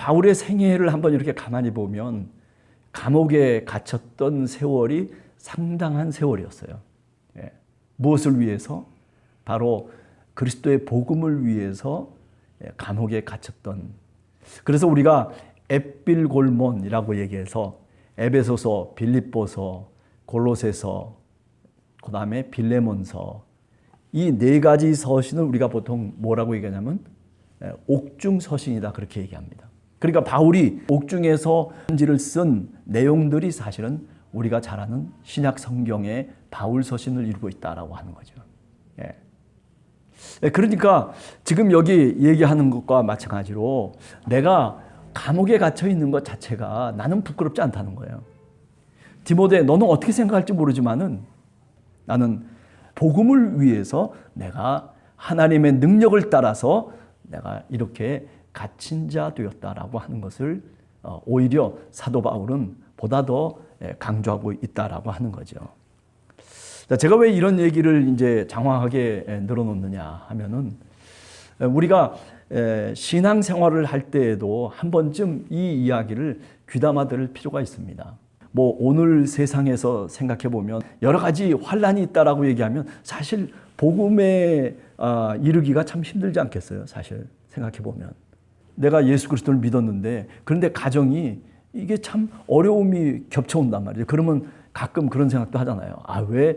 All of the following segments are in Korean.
바울의 생애를 한번 이렇게 가만히 보면 감옥에 갇혔던 세월이 상당한 세월이었어요. 예. 무엇을 위해서? 바로 그리스도의 복음을 위해서 감옥에 갇혔던. 그래서 우리가 앳빌골몬이라고 얘기해서 에베소서, 빌립보서, 골로새서, 그 다음에 빌레몬서, 이 네 가지 서신을 우리가 보통 뭐라고 얘기하냐면 옥중 서신이다, 그렇게 얘기합니다. 그러니까 바울이 옥중에서 편지를 쓴 내용들이 사실은 우리가 잘 아는 신약 성경의 바울 서신을 이루고 있다라고 하는 거죠. 예. 그러니까 지금 여기 얘기하는 것과 마찬가지로 내가 감옥에 갇혀 있는 것 자체가 나는 부끄럽지 않다는 거예요. 디모데, 너는 어떻게 생각할지 모르지만은 나는 복음을 위해서 내가 하나님의 능력을 따라서 내가 이렇게 갇힌 자 되었다라고 하는 것을 오히려 사도 바울은 보다 더 강조하고 있다라고 하는 거죠. 제가 왜 이런 얘기를 이제 장황하게 늘어놓느냐 하면은 우리가 신앙생활을 할 때에도 한 번쯤 이 이야기를 귀담아 들을 필요가 있습니다. 뭐 오늘 세상에서 생각해 보면 여러 가지 환란이 있다라고 얘기하면 사실 복음에 이르기가 참 힘들지 않겠어요? 사실 생각해 보면 내가 예수 그리스도를 믿었는데 그런데 가정이 이게 참 어려움이 겹쳐온단 말이에요. 그러면 가끔 그런 생각도 하잖아요. 왜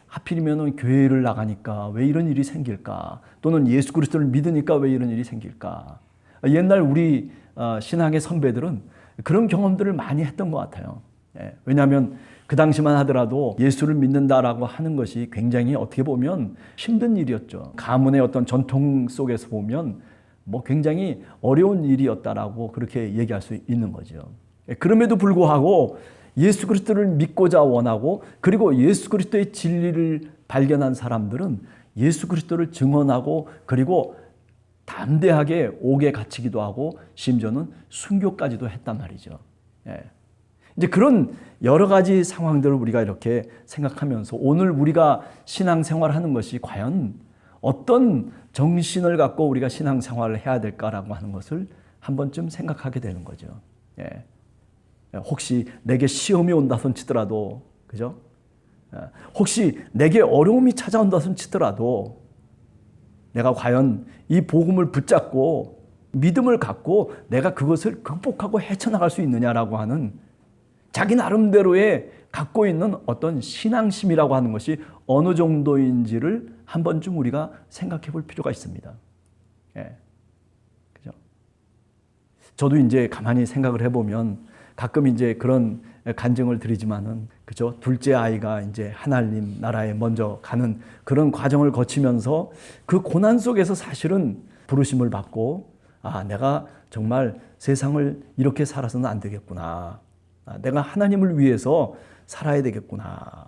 하필이면 교회를 나가니까 왜 이런 일이 생길까? 또는 예수 그리스도를 믿으니까 왜 이런 일이 생길까? 옛날 우리 신앙의 선배들은 그런 경험들을 많이 했던 것 같아요. 왜냐하면 그 당시만 하더라도 예수를 믿는다라고 하는 것이 굉장히 어떻게 보면 힘든 일이었죠. 가문의 어떤 전통 속에서 보면 뭐 굉장히 어려운 일이었다라고 그렇게 얘기할 수 있는 거죠. 그럼에도 불구하고 예수 그리스도를 믿고자 원하고 그리고 예수 그리스도의 진리를 발견한 사람들은 예수 그리스도를 증언하고 그리고 담대하게 옥에 갇히기도 하고 심지어는 순교까지도 했단 말이죠. 이제 그런 여러 가지 상황들을 우리가 이렇게 생각하면서 오늘 우리가 신앙생활하는 것이 과연 어떤 정신을 갖고 우리가 신앙생활을 해야 될까라고 하는 것을 한 번쯤 생각하게 되는 거죠. 혹시 내게 시험이 온다 손 치더라도, 그죠? 혹시 내게 어려움이 찾아온다 손 치더라도 내가 과연 이 복음을 붙잡고 믿음을 갖고 내가 그것을 극복하고 헤쳐나갈 수 있느냐라고 하는 자기 나름대로의 갖고 있는 어떤 신앙심이라고 하는 것이 어느 정도인지를 한 번쯤 우리가 생각해 볼 필요가 있습니다. 그죠? 저도 이제 가만히 생각을 해보면 가끔 이제 그런 간증을 드리지만은, 그죠? 둘째 아이가 이제 하나님 나라에 먼저 가는 그런 과정을 거치면서 그 고난 속에서 사실은 부르심을 받고, 내가 정말 세상을 이렇게 살아서는 안 되겠구나. 내가 하나님을 위해서 살아야 되겠구나.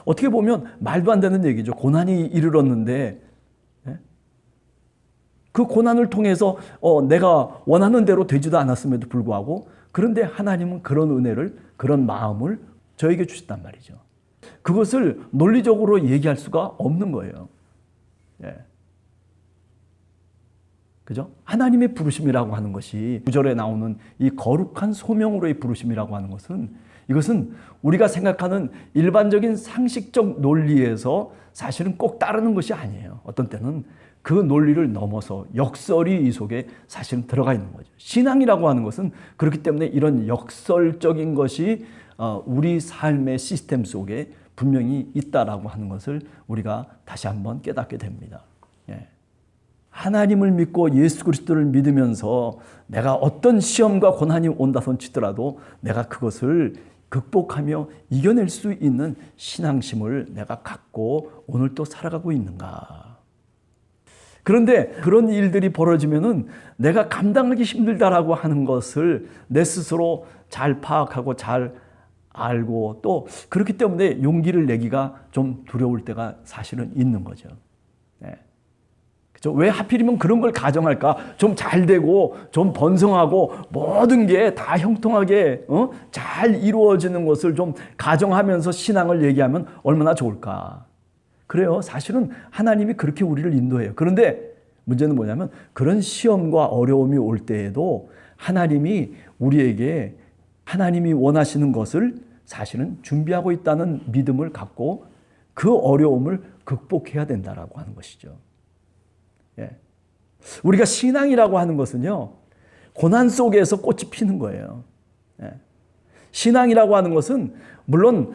어떻게 보면 말도 안 되는 얘기죠. 고난이 이르렀는데 그 고난을 통해서 내가 원하는 대로 되지도 않았음에도 불구하고 그런데 하나님은 그런 은혜를, 그런 마음을 저에게 주셨단 말이죠. 그것을 논리적으로 얘기할 수가 없는 거예요. 그죠? 하나님의 부르심이라고 하는 것이 9절에 나오는 이 거룩한 소명으로의 부르심이라고 하는 것은 이것은 우리가 생각하는 일반적인 상식적 논리에서 사실은 꼭 따르는 것이 아니에요. 어떤 때는 그 논리를 넘어서 역설이 이 속에 사실은 들어가 있는 거죠. 신앙이라고 하는 것은 그렇기 때문에 이런 역설적인 것이 우리 삶의 시스템 속에 분명히 있다라고 하는 것을 우리가 다시 한번 깨닫게 됩니다. 하나님을 믿고 예수 그리스도를 믿으면서 내가 어떤 시험과 고난이 온다 손치더라도 내가 그것을 극복하며 이겨낼 수 있는 신앙심을 내가 갖고 오늘 또 살아가고 있는가. 그런데 그런 일들이 벌어지면은 내가 감당하기 힘들다라고 하는 것을 내 스스로 잘 파악하고 잘 알고 또 그렇기 때문에 용기를 내기가 좀 두려울 때가 사실은 있는 거죠. 왜 하필이면 그런 걸 가정할까? 좀 잘 되고 좀 번성하고 모든 게 다 형통하게 잘 이루어지는 것을 좀 가정하면서 신앙을 얘기하면 얼마나 좋을까? 그래요. 사실은 하나님이 그렇게 우리를 인도해요. 그런데 문제는 뭐냐면 그런 시험과 어려움이 올 때에도 하나님이 우리에게 하나님이 원하시는 것을 사실은 준비하고 있다는 믿음을 갖고 그 어려움을 극복해야 된다라고 하는 것이죠. 예. 우리가 신앙이라고 하는 것은요, 고난 속에서 꽃이 피는 거예요. 예. 신앙이라고 하는 것은 물론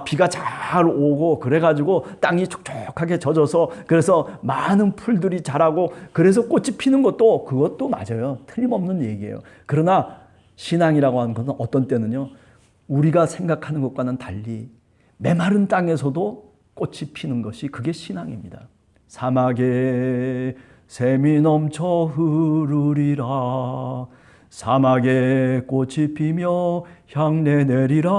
비가 잘 오고 그래가지고 땅이 촉촉하게 젖어서 그래서 많은 풀들이 자라고 그래서 꽃이 피는 그것도 맞아요. 틀림없는 얘기예요. 그러나 신앙이라고 하는 것은 어떤 때는요, 우리가 생각하는 것과는 달리 메마른 땅에서도 꽃이 피는 것이 그게 신앙입니다. 사막에 샘이 넘쳐 흐르리라. 사막에 꽃이 피며 향내 내리라.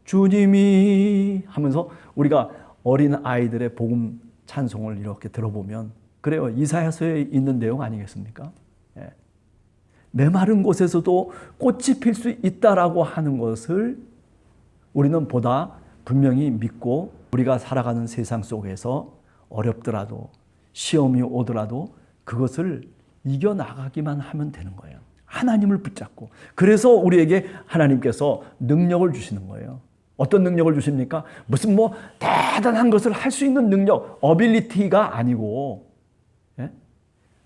주님이 하면서 우리가 어린 아이들의 복음 찬송을 이렇게 들어보면 그래요. 이사야서에 있는 내용 아니겠습니까? 예. 메마른 곳에서도 꽃이 필 수 있다라고 하는 것을 우리는 보다 분명히 믿고 우리가 살아가는 세상 속에서 어렵더라도 시험이 오더라도 그것을 이겨나가기만 하면 되는 거예요. 하나님을 붙잡고. 그래서 우리에게 하나님께서 능력을 주시는 거예요. 어떤 능력을 주십니까? 무슨 대단한 것을 할 수 있는 능력, 어빌리티가 아니고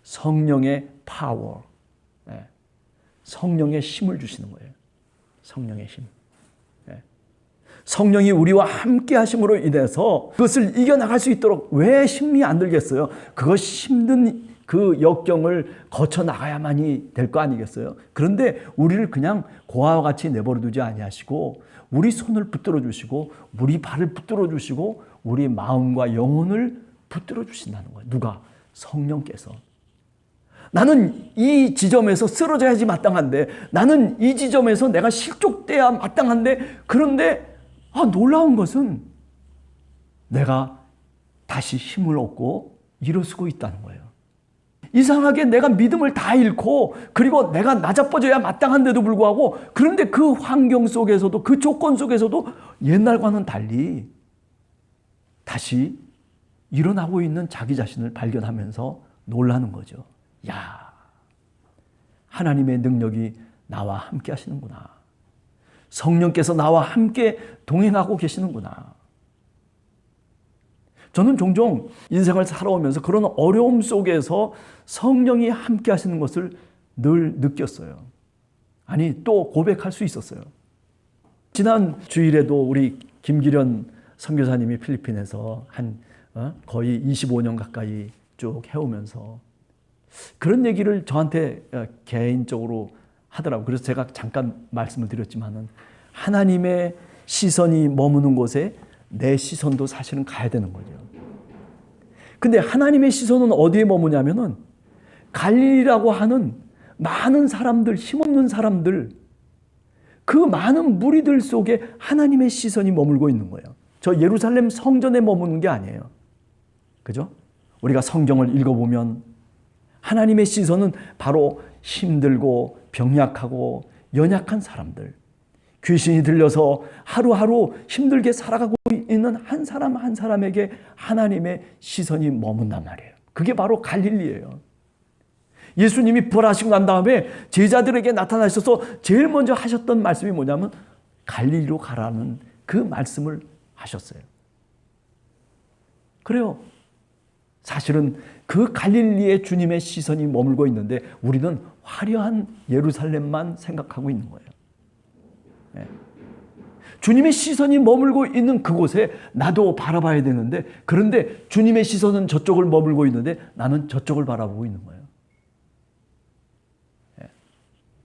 성령의 파워, 성령의 힘을 주시는 거예요. 성령의 힘. 성령이 우리와 함께 하심으로 인해서 그것을 이겨나갈 수 있도록 왜 힘이 안 들겠어요? 그것이 힘든 그 역경을 거쳐 나가야만이 될 거 아니겠어요? 그런데 우리를 그냥 고아와 같이 내버려 두지 아니하시고 우리 손을 붙들어 주시고 우리 발을 붙들어 주시고 우리 마음과 영혼을 붙들어 주신다는 거예요. 누가? 성령께서. 나는 이 지점에서 쓰러져야지 마땅한데, 나는 이 지점에서 내가 실족돼야 마땅한데, 그런데 놀라운 것은 내가 다시 힘을 얻고 일어서고 있다는 거예요. 이상하게 내가 믿음을 다 잃고 그리고 내가 나자빠져야 마땅한데도 불구하고 그런데 그 환경 속에서도 그 조건 속에서도 옛날과는 달리 다시 일어나고 있는 자기 자신을 발견하면서 놀라는 거죠. 야, 하나님의 능력이 나와 함께 하시는구나. 성령께서 나와 함께 동행하고 계시는구나. 저는 종종 인생을 살아오면서 그런 어려움 속에서 성령이 함께 하시는 것을 늘 느꼈어요. 아니, 또 고백할 수 있었어요. 지난 주일에도 우리 김기련 선교사님이 필리핀에서 거의 25년 가까이 쭉 해오면서 그런 얘기를 저한테 개인적으로 하더라고요. 그래서 제가 잠깐 말씀을 드렸지만은 하나님의 시선이 머무는 곳에 내 시선도 사실은 가야 되는 거죠. 근데 하나님의 시선은 어디에 머무냐면은 갈릴리라고 하는 많은 사람들, 힘없는 사람들, 그 많은 무리들 속에 하나님의 시선이 머물고 있는 거예요. 저 예루살렘 성전에 머무는 게 아니에요. 그죠? 우리가 성경을 읽어보면 하나님의 시선은 바로 힘들고 병약하고 연약한 사람들, 귀신이 들려서 하루하루 힘들게 살아가고 있는 한 사람 한 사람에게 하나님의 시선이 머문단 말이에요. 그게 바로 갈릴리예요. 예수님이 부활하시고 난 다음에 제자들에게 나타나셔서 제일 먼저 하셨던 말씀이 뭐냐면 갈릴리로 가라는 그 말씀을 하셨어요. 그래요. 사실은 그 갈릴리에 주님의 시선이 머물고 있는데 우리는 화려한 예루살렘만 생각하고 있는 거예요. 네. 주님의 시선이 머물고 있는 그곳에 나도 바라봐야 되는데 그런데 주님의 시선은 저쪽을 머물고 있는데 나는 저쪽을 바라보고 있는 거예요. 네.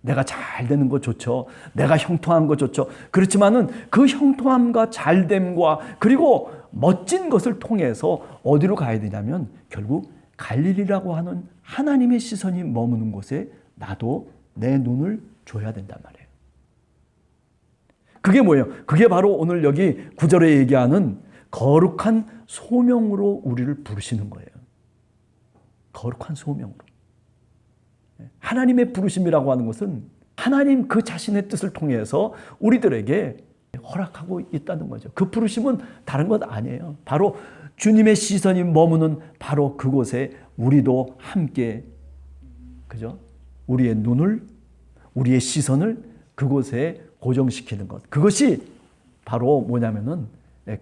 내가 잘 되는 거 좋죠. 내가 형통한 거 좋죠. 그렇지만은 그 형통함과 잘됨과 그리고 멋진 것을 통해서 어디로 가야 되냐면 결국 갈릴리라고 하는 하나님의 시선이 머무는 곳에 나도 내 눈을 줘야 된단 말이에요. 그게 뭐예요? 그게 바로 오늘 여기 9절에 얘기하는 거룩한 소명으로 우리를 부르시는 거예요. 거룩한 소명으로. 하나님의 부르심이라고 하는 것은 하나님 그 자신의 뜻을 통해서 우리들에게 허락하고 있다는 거죠. 그 부르심은 다른 것 아니에요. 바로 주님의 시선이 머무는 바로 그곳에 우리도 함께, 그죠? 우리의 눈을, 우리의 시선을 그곳에 고정시키는 것. 그것이 바로 뭐냐면은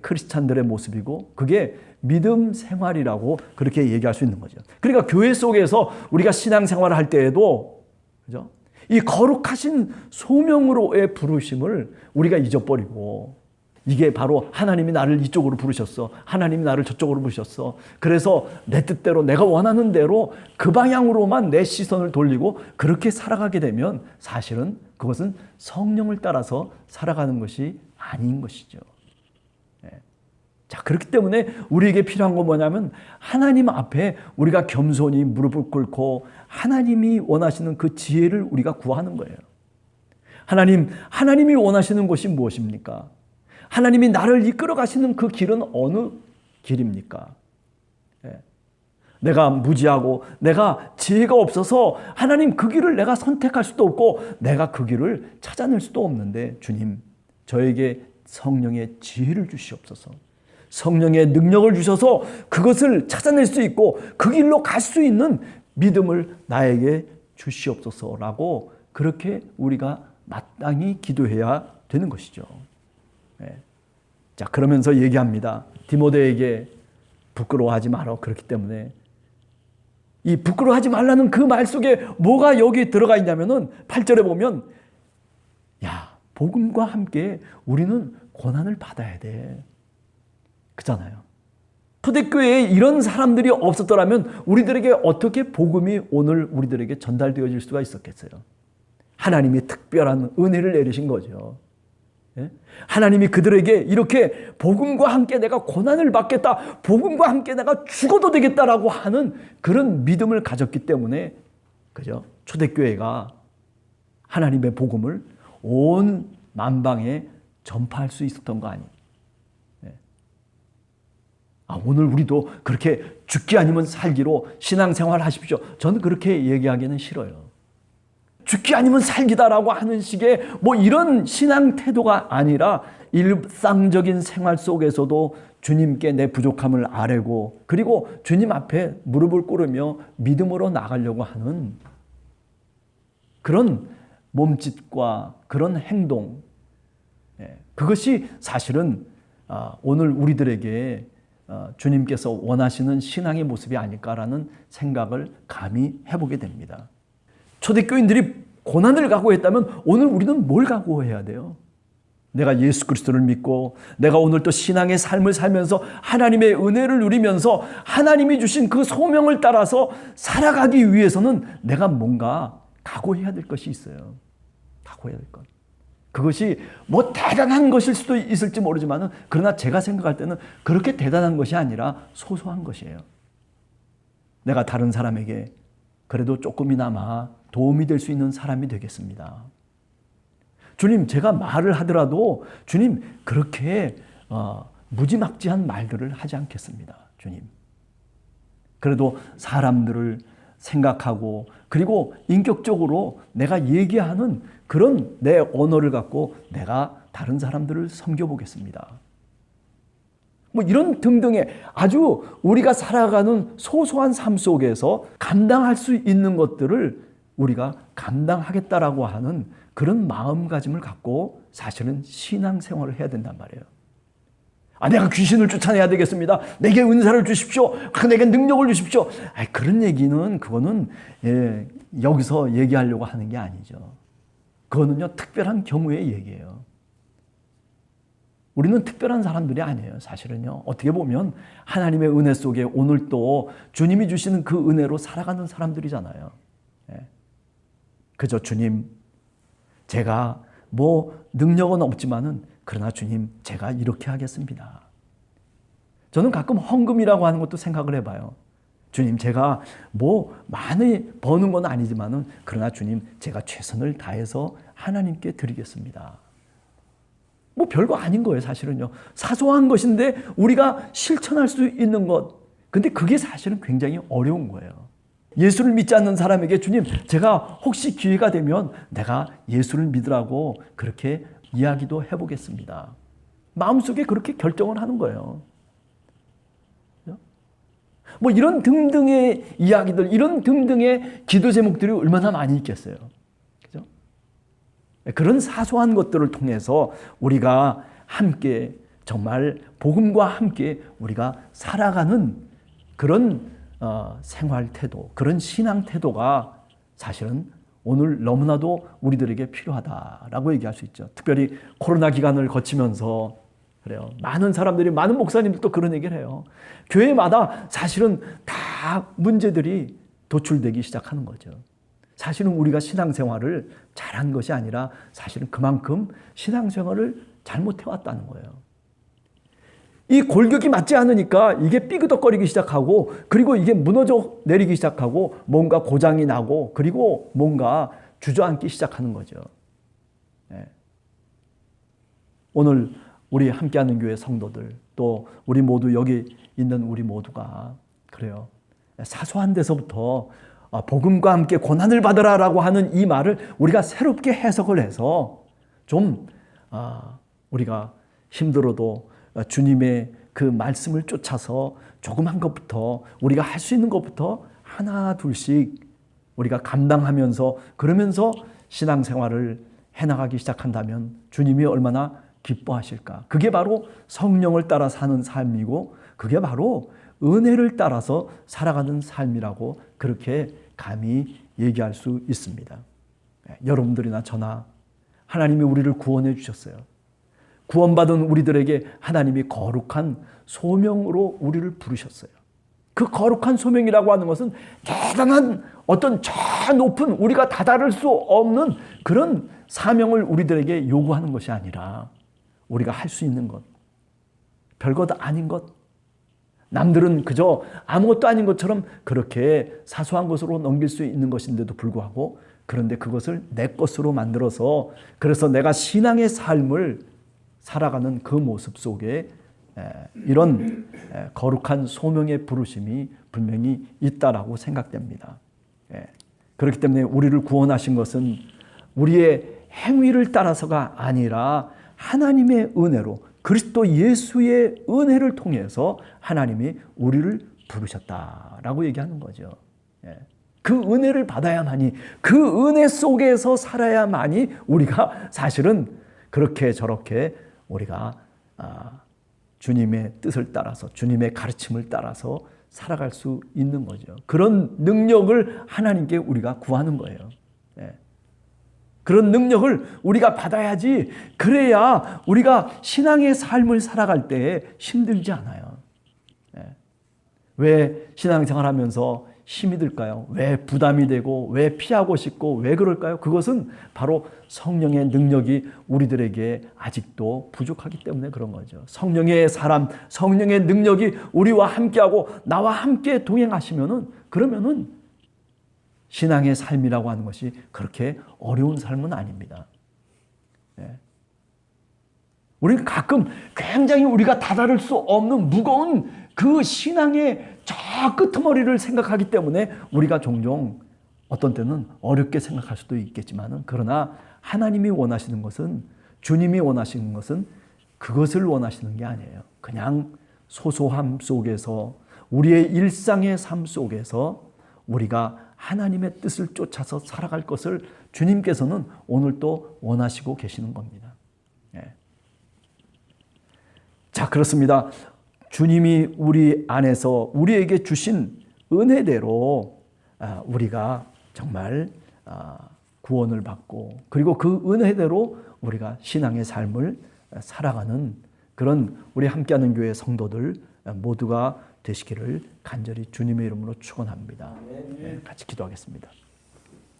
크리스찬들의 모습이고, 그게 믿음 생활이라고 그렇게 얘기할 수 있는 거죠. 그러니까 교회 속에서 우리가 신앙생활을 할 때에도, 그죠? 이 거룩하신 소명으로의 부르심을 우리가 잊어버리고, 이게 바로 하나님이 나를 이쪽으로 부르셨어, 하나님이 나를 저쪽으로 부르셨어, 그래서 내 뜻대로 내가 원하는 대로 그 방향으로만 내 시선을 돌리고 그렇게 살아가게 되면 사실은 그것은 성령을 따라서 살아가는 것이 아닌 것이죠. 자, 그렇기 때문에 우리에게 필요한 건 뭐냐면 하나님 앞에 우리가 겸손히 무릎을 꿇고 하나님이 원하시는 그 지혜를 우리가 구하는 거예요. 하나님이 원하시는 것이 무엇입니까? 하나님이 나를 이끌어 가시는 그 길은 어느 길입니까? 내가 무지하고 내가 지혜가 없어서 하나님 그 길을 내가 선택할 수도 없고 내가 그 길을 찾아낼 수도 없는데, 주님 저에게 성령의 지혜를 주시옵소서, 성령의 능력을 주셔서 그것을 찾아낼 수 있고 그 길로 갈 수 있는 믿음을 나에게 주시옵소서라고 그렇게 우리가 마땅히 기도해야 되는 것이죠. 자, 그러면서 얘기합니다. 디모데에게 부끄러워하지 마라. 그렇기 때문에 이 부끄러워하지 말라는 그 말 속에 뭐가 여기 들어가 있냐면은 8절에 보면, 야, 복음과 함께 우리는 고난을 받아야 돼. 그잖아요. 초대교회에 이런 사람들이 없었더라면 우리들에게 어떻게 복음이 오늘 우리들에게 전달되어질 수가 있었겠어요? 하나님이 특별한 은혜를 내리신 거죠. 하나님이 그들에게 이렇게 복음과 함께 내가 고난을 받겠다, 복음과 함께 내가 죽어도 되겠다라고 하는 그런 믿음을 가졌기 때문에, 그죠? 초대교회가 하나님의 복음을 온 만방에 전파할 수 있었던 거 아니에요? 오늘 우리도 그렇게 죽기 아니면 살기로 신앙생활 하십시오. 저는 그렇게 얘기하기는 싫어요. 죽기 아니면 살기다라고 하는 식의 이런 신앙 태도가 아니라 일상적인 생활 속에서도 주님께 내 부족함을 아뢰고, 그리고 주님 앞에 무릎을 꿇으며 믿음으로 나가려고 하는 그런 몸짓과 그런 행동, 그것이 사실은 오늘 우리들에게 주님께서 원하시는 신앙의 모습이 아닐까라는 생각을 감히 해보게 됩니다. 초대교인들이 고난을 각오했다면 오늘 우리는 뭘 각오해야 돼요? 내가 예수 그리스도를 믿고 내가 오늘 또 신앙의 삶을 살면서 하나님의 은혜를 누리면서 하나님이 주신 그 소명을 따라서 살아가기 위해서는 내가 뭔가 각오해야 될 것이 있어요. 각오해야 될 것. 그것이 대단한 것일 수도 있을지 모르지만, 그러나 제가 생각할 때는 그렇게 대단한 것이 아니라 소소한 것이에요. 내가 다른 사람에게 그래도 조금이나마 도움이 될 수 있는 사람이 되겠습니다. 주님, 제가 말을 하더라도 주님 그렇게 무지막지한 말들을 하지 않겠습니다. 주님, 그래도 사람들을 생각하고 그리고 인격적으로 내가 얘기하는 그런 내 언어를 갖고 내가 다른 사람들을 섬겨보겠습니다. 이런 등등의 아주 우리가 살아가는 소소한 삶 속에서 감당할 수 있는 것들을 우리가 감당하겠다라고 하는 그런 마음가짐을 갖고 사실은 신앙생활을 해야 된단 말이에요. 내가 귀신을 쫓아내야 되겠습니다. 내게 은사를 주십시오. 내게 능력을 주십시오. 그런 얘기는 그거는 여기서 얘기하려고 하는 게 아니죠. 그거는요, 특별한 경우의 얘기예요. 우리는 특별한 사람들이 아니에요. 사실은요, 어떻게 보면 하나님의 은혜 속에 오늘 또 주님이 주시는 그 은혜로 살아가는 사람들이잖아요. 그저 주님, 제가 능력은 없지만은 그러나 주님, 제가 이렇게 하겠습니다. 저는 가끔 헌금이라고 하는 것도 생각을 해봐요. 주님, 제가 많이 버는 건 아니지만은 그러나 주님, 제가 최선을 다해서 하나님께 드리겠습니다. 별거 아닌 거예요, 사실은요. 사소한 것인데 우리가 실천할 수 있는 것. 근데 그게 사실은 굉장히 어려운 거예요. 예수를 믿지 않는 사람에게 주님, 제가 혹시 기회가 되면 내가 예수를 믿으라고 그렇게 이야기도 해보겠습니다. 마음속에 그렇게 결정을 하는 거예요. 뭐 이런 등등의 이야기들, 이런 등등의 기도 제목들이 얼마나 많이 있겠어요. 그죠? 그런 사소한 것들을 통해서 우리가 함께 정말 복음과 함께 우리가 살아가는 그런 생활 태도, 그런 신앙 태도가 사실은 오늘 너무나도 우리들에게 필요하다라고 얘기할 수 있죠. 특별히 코로나 기간을 거치면서 그래요. 많은 사람들이, 많은 목사님들도 그런 얘기를 해요. 교회마다 사실은 다 문제들이 도출되기 시작하는 거죠. 사실은 우리가 신앙생활을 잘한 것이 아니라 사실은 그만큼 신앙생활을 잘못해왔다는 거예요. 이 골격이 맞지 않으니까 이게 삐그덕거리기 시작하고, 그리고 이게 무너져 내리기 시작하고, 뭔가 고장이 나고, 그리고 뭔가 주저앉기 시작하는 거죠. 네. 오늘 우리 함께하는 교회 성도들, 또 우리 모두 여기 있는 우리 모두가 그래요. 사소한 데서부터 복음과 함께 고난을 받으라라고 하는 이 말을 우리가 새롭게 해석을 해서 좀 우리가 힘들어도 주님의 그 말씀을 쫓아서 조그만 것부터, 우리가 할 수 있는 것부터 하나 둘씩 우리가 감당하면서, 그러면서 신앙생활을 해나가기 시작한다면 주님이 얼마나 기뻐하실까. 그게 바로 성령을 따라 사는 삶이고, 그게 바로 은혜를 따라서 살아가는 삶이라고 그렇게 감히 얘기할 수 있습니다. 여러분들이나 저나 하나님이 우리를 구원해 주셨어요. 구원받은 우리들에게 하나님이 거룩한 소명으로 우리를 부르셨어요. 그 거룩한 소명이라고 하는 것은 대단한 어떤 저 높은, 우리가 다다를 수 없는 그런 사명을 우리들에게 요구하는 것이 아니라 우리가 할 수 있는 것, 별것 아닌 것, 남들은 그저 아무것도 아닌 것처럼 그렇게 사소한 것으로 넘길 수 있는 것인데도 불구하고, 그런데 그것을 내 것으로 만들어서, 그래서 내가 신앙의 삶을 살아가는 그 모습 속에 이런 거룩한 소명의 부르심이 분명히 있다라고 생각됩니다. 그렇기 때문에 우리를 구원하신 것은 우리의 행위를 따라서가 아니라 하나님의 은혜로, 그리스도 예수의 은혜를 통해서 하나님이 우리를 부르셨다라고 얘기하는 거죠. 그 은혜를 받아야만이, 그 은혜 속에서 살아야만이 우리가 사실은 그렇게 저렇게 우리가 주님의 뜻을 따라서, 주님의 가르침을 따라서 살아갈 수 있는 거죠. 그런 능력을 하나님께 우리가 구하는 거예요. 그런 능력을 우리가 받아야지, 그래야 우리가 신앙의 삶을 살아갈 때 힘들지 않아요. 왜 신앙생활 하면서 힘이 들까요? 왜 부담이 되고, 왜 피하고 싶고, 왜 그럴까요? 그것은 바로 성령의 능력이 우리들에게 아직도 부족하기 때문에 그런 거죠. 성령의 사람, 성령의 능력이 우리와 함께하고 나와 함께 동행하시면은, 그러면은 신앙의 삶이라고 하는 것이 그렇게 어려운 삶은 아닙니다. 우리는 가끔 굉장히 우리가 다다를 수 없는 무거운 그 신앙의 저 끄트머리를 생각하기 때문에 우리가 종종 어떤 때는 어렵게 생각할 수도 있겠지만, 그러나 하나님이 원하시는 것은, 주님이 원하시는 것은 그것을 원하시는 게 아니에요. 그냥 소소함 속에서, 우리의 일상의 삶 속에서 우리가 하나님의 뜻을 쫓아서 살아갈 것을 주님께서는 오늘 또 원하시고 계시는 겁니다. 자, 그렇습니다. 주님이 우리 안에서 우리에게 주신 은혜대로 우리가 정말 구원을 받고, 그리고 그 은혜대로 우리가 신앙의 삶을 살아가는 그런 우리 함께하는 교회 성도들 모두가 되시기를 간절히 주님의 이름으로 축원합니다. 같이 기도하겠습니다.